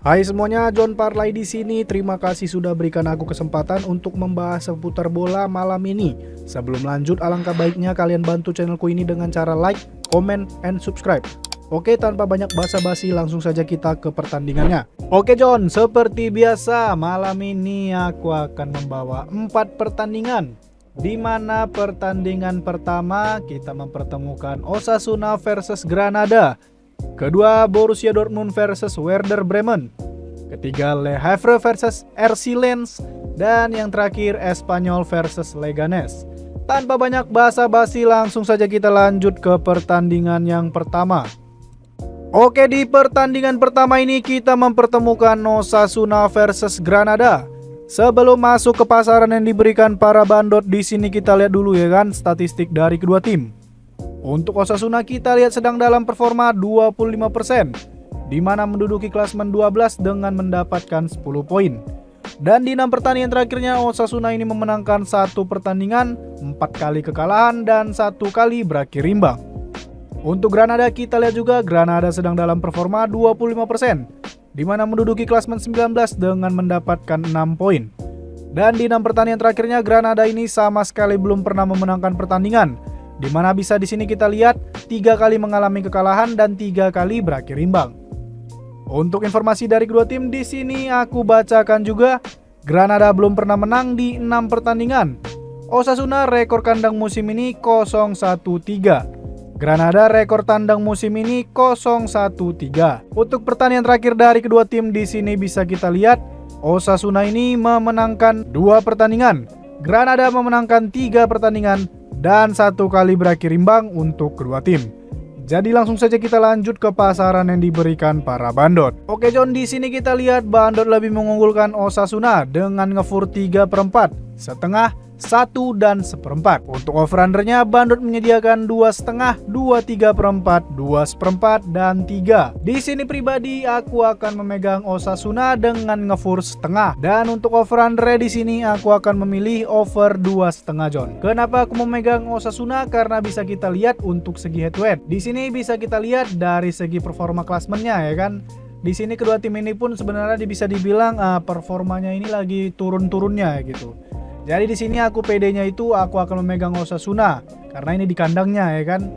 Hai semuanya, John Parlay di sini. Terima kasih sudah berikan aku kesempatan untuk membahas seputar bola malam ini. Sebelum lanjut, alangkah baiknya kalian bantu channelku ini dengan cara like, comment, and subscribe. Oke, tanpa banyak basa-basi langsung saja kita ke pertandingannya. Oke John, seperti biasa malam ini aku akan membawa 4 pertandingan. Di mana pertandingan pertama kita mempertemukan Osasuna versus Granada. Kedua, Borussia Dortmund versus Werder Bremen. Ketiga, Le Havre versus RC Lens. Dan yang terakhir, Espanyol versus Leganes. Tanpa banyak basa-basi langsung saja kita lanjut ke pertandingan yang pertama. Oke, di pertandingan pertama ini kita mempertemukan Osasuna versus Granada. Sebelum masuk ke pasaran yang diberikan para bandot, di sini kita lihat dulu ya kan statistik dari kedua tim. Untuk Osasuna kita lihat sedang dalam performa 25%, di mana menduduki klasemen 12 dengan mendapatkan 10 poin. Dan di 6 pertandingan terakhirnya Osasuna ini memenangkan 1 pertandingan, 4 kali kekalahan dan 1 kali berakhir imbang. Untuk Granada kita lihat juga Granada sedang dalam performa 25%, di mana menduduki klasemen 19 dengan mendapatkan 6 poin. Dan di 6 pertandingan terakhirnya Granada ini sama sekali belum pernah memenangkan pertandingan, di mana bisa di sini kita lihat 3 kali mengalami kekalahan dan 3 kali berakhir imbang. Untuk informasi dari kedua tim di sini aku bacakan juga, Granada belum pernah menang di 6 pertandingan. Osasuna rekor kandang musim ini 0-1-3. Granada rekor tandang musim ini 0-1-3. Untuk pertandingan terakhir dari kedua tim di sini bisa kita lihat, Osasuna ini memenangkan 2 pertandingan, Granada memenangkan 3 pertandingan dan 1 kali berakhir imbang untuk kedua tim. Jadi langsung saja kita lanjut ke pasaran yang diberikan para bandot. Oke John, di sini kita lihat bandot lebih mengunggulkan Osasuna dengan ngefur 3/4, setengah, 1 dan 1/4. Untuk over-undernya bandot menyediakan 2,5, 2,3/4, 2,4 dan 3. Di sini pribadi aku akan memegang Osasuna dengan ngefur setengah. Dan untuk over-under di sini aku akan memilih over 2,5 John. Kenapa aku memegang Osasuna? Karena bisa kita lihat untuk segi head to head. Di sini bisa kita lihat dari segi performa klasemennya ya kan. Di sini kedua tim ini pun sebenarnya bisa dibilang performanya ini lagi turun-turunnya gitu. Jadi di sini aku PD-nya itu aku akan memegang Osasuna karena ini di kandangnya ya kan.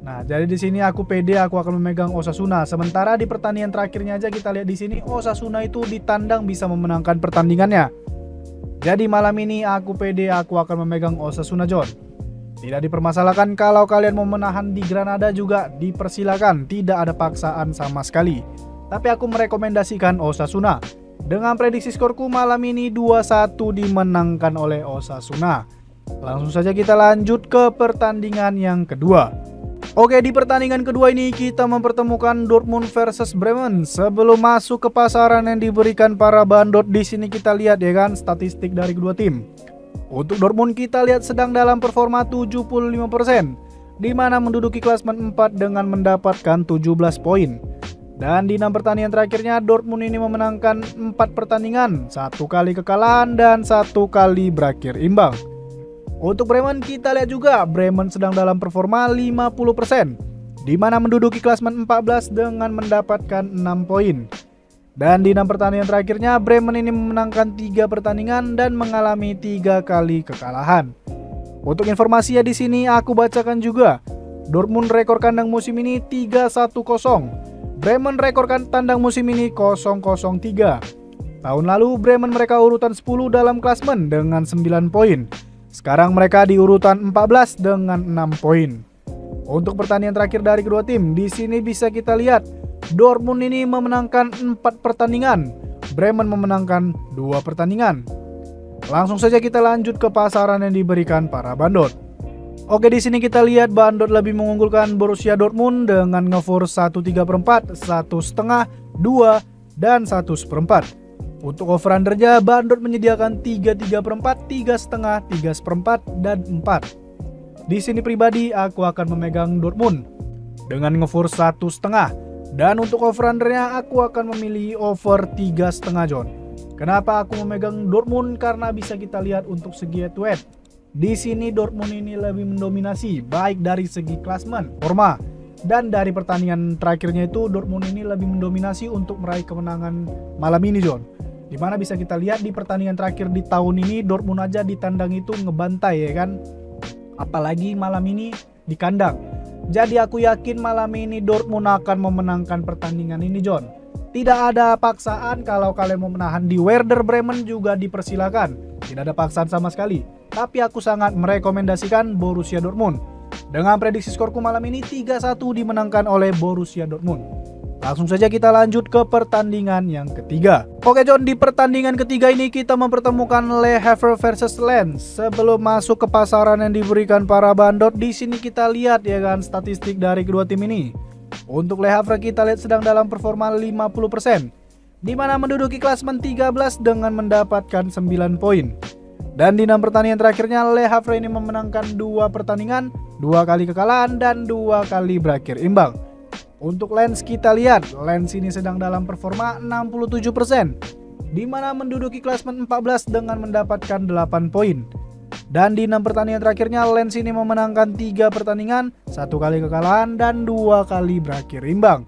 Nah, jadi di sini aku PD aku akan memegang Osasuna. Sementara di pertandingan terakhirnya aja kita lihat di sini Osasuna itu di tandang bisa memenangkan pertandingannya. Jadi malam ini aku PD aku akan memegang Osasuna John. Tidak dipermasalahkan kalau kalian mau menahan di Granada juga dipersilakan, tidak ada paksaan sama sekali. Tapi aku merekomendasikan Osasuna. Dengan prediksi skorku malam ini 2-1 dimenangkan oleh Osasuna. Langsung saja kita lanjut ke pertandingan yang kedua. Oke, di pertandingan kedua ini kita mempertemukan Dortmund versus Bremen. Sebelum masuk ke pasaran yang diberikan para bandot, di sini kita lihat ya kan statistik dari kedua tim. Untuk Dortmund kita lihat sedang dalam performa 75%, di mana menduduki klasemen 4 dengan mendapatkan 17 poin. Dan di 6 pertandingan terakhirnya Dortmund ini memenangkan 4 pertandingan, 1 kali kekalahan dan 1 kali berakhir imbang. Untuk Bremen kita lihat juga Bremen sedang dalam performa 50%, di mana menduduki klasemen 14 dengan mendapatkan 6 poin. Dan di 6 pertandingan terakhirnya Bremen ini memenangkan 3 pertandingan dan mengalami 3 kali kekalahan. Untuk informasinya di sini aku bacakan juga, Dortmund rekor kandang musim ini 3-1-0. Bremen rekor tandang musim ini 0-0-3. Tahun lalu Bremen mereka urutan 10 dalam klasemen dengan 9 poin. Sekarang mereka di urutan 14 dengan 6 poin. Untuk pertandingan terakhir dari kedua tim, di sini bisa kita lihat Dortmund ini memenangkan 4 pertandingan, Bremen memenangkan 2 pertandingan. Langsung saja kita lanjut ke pasaran yang diberikan para bandot. Oke, di sini kita lihat bandot lebih mengunggulkan Borussia Dortmund dengan ngefur 1,3/4, 1,5, 2 dan 1,4. Untuk over-undernya bandot menyediakan 3,3/4, 3,5, 3,4 dan 4. Di sini pribadi aku akan memegang Dortmund dengan ngefur 1,5. Dan untuk over-undernya aku akan memilih over 3,5 John. Kenapa aku memegang Dortmund? Karena bisa kita lihat untuk segi head to head. Di sini Dortmund ini lebih mendominasi baik dari segi klasemen, forma, Dan dari pertandingan terakhirnya itu Dortmund ini lebih mendominasi untuk meraih kemenangan malam ini, John. Dimana bisa kita lihat di pertandingan terakhir di tahun ini Dortmund aja di tandang itu ngebantai ya kan. Apalagi malam ini di kandang. Jadi aku yakin malam ini Dortmund akan memenangkan pertandingan ini, John. Tidak ada paksaan, kalau kalian mau menahan di Werder Bremen juga dipersilakan. Tidak ada paksaan sama sekali. Tapi aku sangat merekomendasikan Borussia Dortmund. Dengan prediksi skorku malam ini 3-1 dimenangkan oleh Borussia Dortmund. Langsung saja kita lanjut ke pertandingan yang ketiga. Oke John, di pertandingan ketiga ini kita mempertemukan Le Havre versus Lens. Sebelum masuk ke pasaran yang diberikan para bandot, di sini kita lihat ya kan statistik dari kedua tim ini. Untuk Le Havre kita lihat sedang dalam performa 50%, di mana menduduki klasemen 13 dengan mendapatkan 9 poin. Dan di 6 pertandingan terakhirnya Le Havre ini memenangkan 2 pertandingan, 2 kali kekalahan dan 2 kali berakhir imbang. Untuk Lens kita lihat, Lens ini sedang dalam performa 67%, di mana menduduki klasemen 14 dengan mendapatkan 8 poin. Dan di 6 pertandingan terakhirnya Lens ini memenangkan 3 pertandingan, 1 kali kekalahan dan 2 kali berakhir imbang.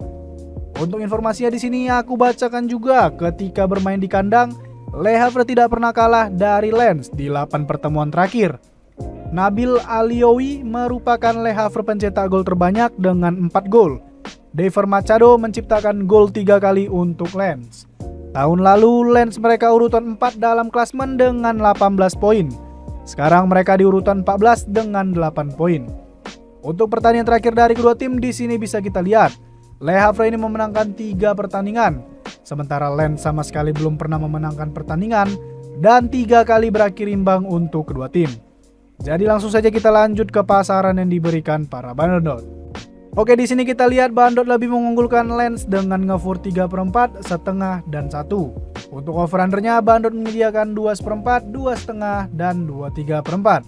Untuk informasinya di sini aku bacakan juga, ketika bermain di kandang Le Havre tidak pernah kalah dari Lens di 8 pertemuan terakhir. Nabil Alioui merupakan Le Havre pencetak gol terbanyak dengan 4 gol. Daver Machado menciptakan gol 3 kali untuk Lens. Tahun lalu Lens mereka urutan 4 dalam klasemen dengan 18 poin. Sekarang mereka di urutan 14 dengan 8 poin. Untuk pertandingan terakhir dari kedua tim di sini bisa kita lihat, Le Havre ini memenangkan 3 pertandingan, sementara Lens sama sekali belum pernah memenangkan pertandingan dan 3 kali berakhir imbang untuk kedua tim. Jadi langsung saja kita lanjut ke pasaran yang diberikan para bandot. Oke, di sini kita lihat bandot lebih mengunggulkan Lens dengan ngefur 3/4, setengah dan 1. Untuk over-undernya bandot menyediakan 2/4, 2,5 dan 2,3/4.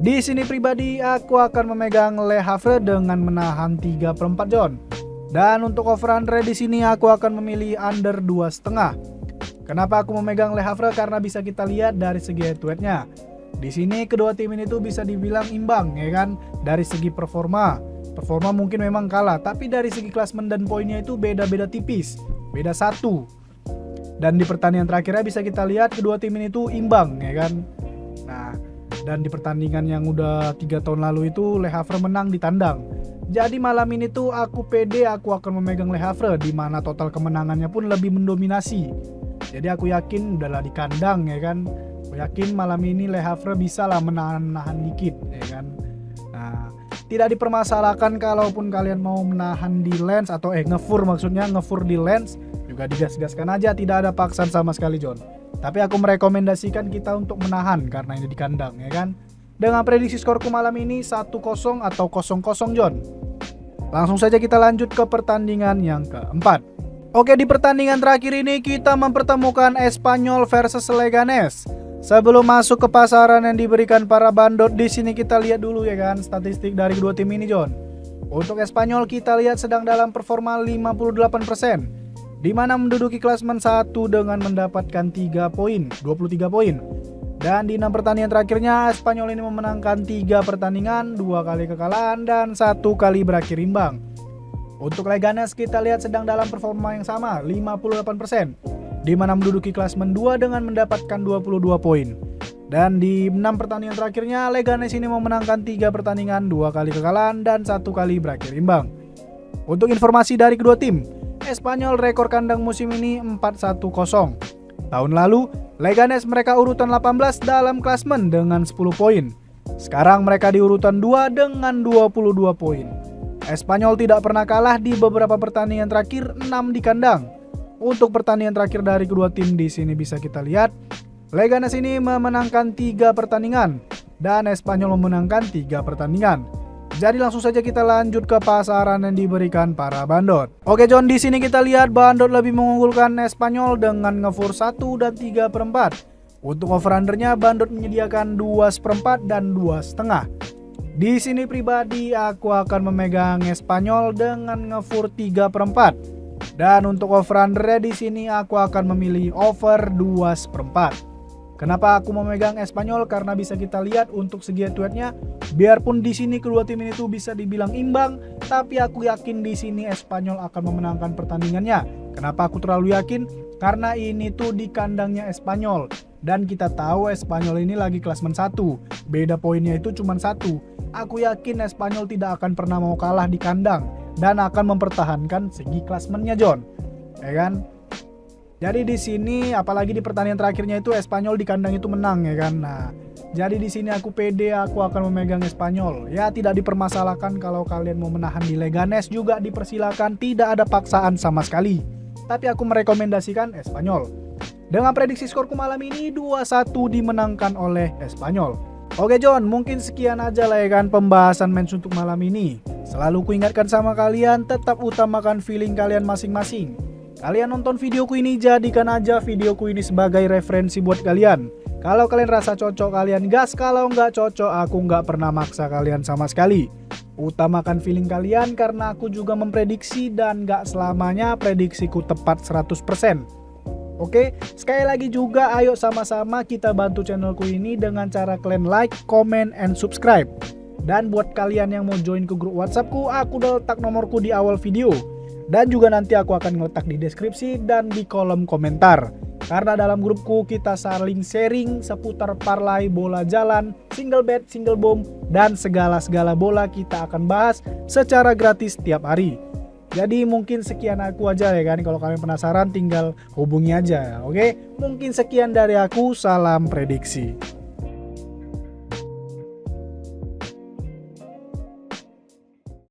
Di sini pribadi aku akan memegang Le Havre dengan menahan 3/4, John. Dan untuk over-under di sini aku akan memilih under 2,5. Kenapa aku memegang Le Havre? Karena bisa kita lihat dari segi head-to-headnya. Di sini kedua tim ini tuh bisa dibilang imbang ya kan, dari segi performa. Performa mungkin memang kalah, tapi dari segi klasemen dan poinnya itu beda-beda tipis, beda 1. Dan di pertandingan terakhirnya bisa kita lihat kedua tim ini tuh imbang ya kan. Nah, dan di pertandingan yang udah 3 tahun lalu itu Le Havre menang di tandang. Jadi malam ini tuh aku pede aku akan memegang Le Havre, di mana total kemenangannya pun lebih mendominasi. Jadi aku yakin udahlah di kandang ya kan. Aku yakin malam ini Le Havre bisa lah menahan dikit ya kan. Nah, tidak dipermasalahkan kalaupun kalian mau menahan di Lens atau ngefur, maksudnya ngefur di Lens juga digas-gaskan aja, tidak ada paksaan sama sekali John. Tapi aku merekomendasikan kita untuk menahan karena ini di kandang ya kan. Dengan prediksi skorku malam ini 1-0 atau 0-0 John. Langsung saja kita lanjut ke pertandingan yang keempat. Oke, di pertandingan terakhir ini kita mempertemukan Espanyol versus Leganes. Sebelum masuk ke pasaran yang diberikan para bandot, di sini kita lihat dulu ya kan statistik dari kedua tim ini John. Untuk Espanyol kita lihat sedang dalam performa 58%, di mana menduduki klasemen 1 dengan mendapatkan 23 poin. Dan di 6 pertandingan terakhirnya Espanyol ini memenangkan 3 pertandingan, 2 kali kekalahan dan 1 kali berakhir imbang. Untuk Leganes kita lihat sedang dalam performa yang sama, 58%, di mana menduduki klasemen 2 dengan mendapatkan 22 poin. Dan di 6 pertandingan terakhirnya Leganes ini memenangkan 3 pertandingan, 2 kali kekalahan dan 1 kali berakhir imbang. Untuk informasi dari kedua tim, Espanyol rekor kandang musim ini 4-1-0. Tahun lalu Leganes mereka urutan 18 dalam klasemen dengan 10 poin. Sekarang mereka di urutan 2 dengan 22 poin. Espanyol tidak pernah kalah di beberapa pertandingan terakhir, 6 di kandang. Untuk pertandingan terakhir dari kedua tim di sini bisa kita lihat, Leganes ini memenangkan 3 pertandingan dan Espanyol memenangkan 3 pertandingan. Jadi langsung saja kita lanjut ke pasaran yang diberikan para bandot. Oke John, di sini kita lihat bandot lebih mengunggulkan Espanyol dengan ngefur 1 dan 3/4. Untuk over-undernya bandot menyediakan 2/4 dan 2,5. Di sini pribadi aku akan memegang Espanyol dengan ngefur 3/4. Dan untuk over-undernya di sini aku akan memilih over 2/4. Kenapa aku memegang Espanyol? Karena bisa kita lihat untuk segi head-to-headnya, biarpun di sini kedua tim ini tuh bisa dibilang imbang, tapi aku yakin di sini Espanyol akan memenangkan pertandingannya. Kenapa aku terlalu yakin? Karena ini tuh di kandangnya Espanyol, dan kita tahu Espanyol ini lagi klasmen 1, beda poinnya itu cuma 1. Aku yakin Espanyol tidak akan pernah mau kalah di kandang dan akan mempertahankan segi klasmennya, John. Ya kan? Jadi di sini apalagi di pertandingan terakhirnya itu Espanyol di kandang itu menang, ya kan. Nah, jadi di sini aku pede, aku akan memegang Espanyol. Ya, tidak dipermasalahkan kalau kalian mau menahan di Leganes juga dipersilakan, tidak ada paksaan sama sekali. Tapi aku merekomendasikan Espanyol. Dengan prediksi skorku malam ini 2-1 dimenangkan oleh Espanyol. Oke John, mungkin sekian aja lah ya kan pembahasan match untuk malam ini. Selalu kuingatkan sama kalian, tetap utamakan feeling kalian masing-masing. Kalian nonton videoku ini, jadikan aja videoku ini sebagai referensi buat kalian. Kalau kalian rasa cocok, kalian gas. Kalau nggak cocok, aku nggak pernah maksa kalian sama sekali. Utamakan feeling kalian karena aku juga memprediksi dan nggak selamanya prediksiku tepat 100%. Oke, sekali lagi juga ayo sama-sama kita bantu channelku ini dengan cara kalian like, comment, and subscribe. Dan buat kalian yang mau join ke grup WhatsAppku, aku udah letak nomorku di awal video. Dan juga nanti aku akan ngeletak di deskripsi dan di kolom komentar. Karena dalam grupku kita saling sharing seputar parlay, bola jalan, single bet, single boom, dan segala-segala bola kita akan bahas secara gratis tiap hari. Jadi mungkin sekian aku aja ya kan. Kalau kalian penasaran tinggal hubungi aja, oke? Mungkin sekian dari aku, salam prediksi.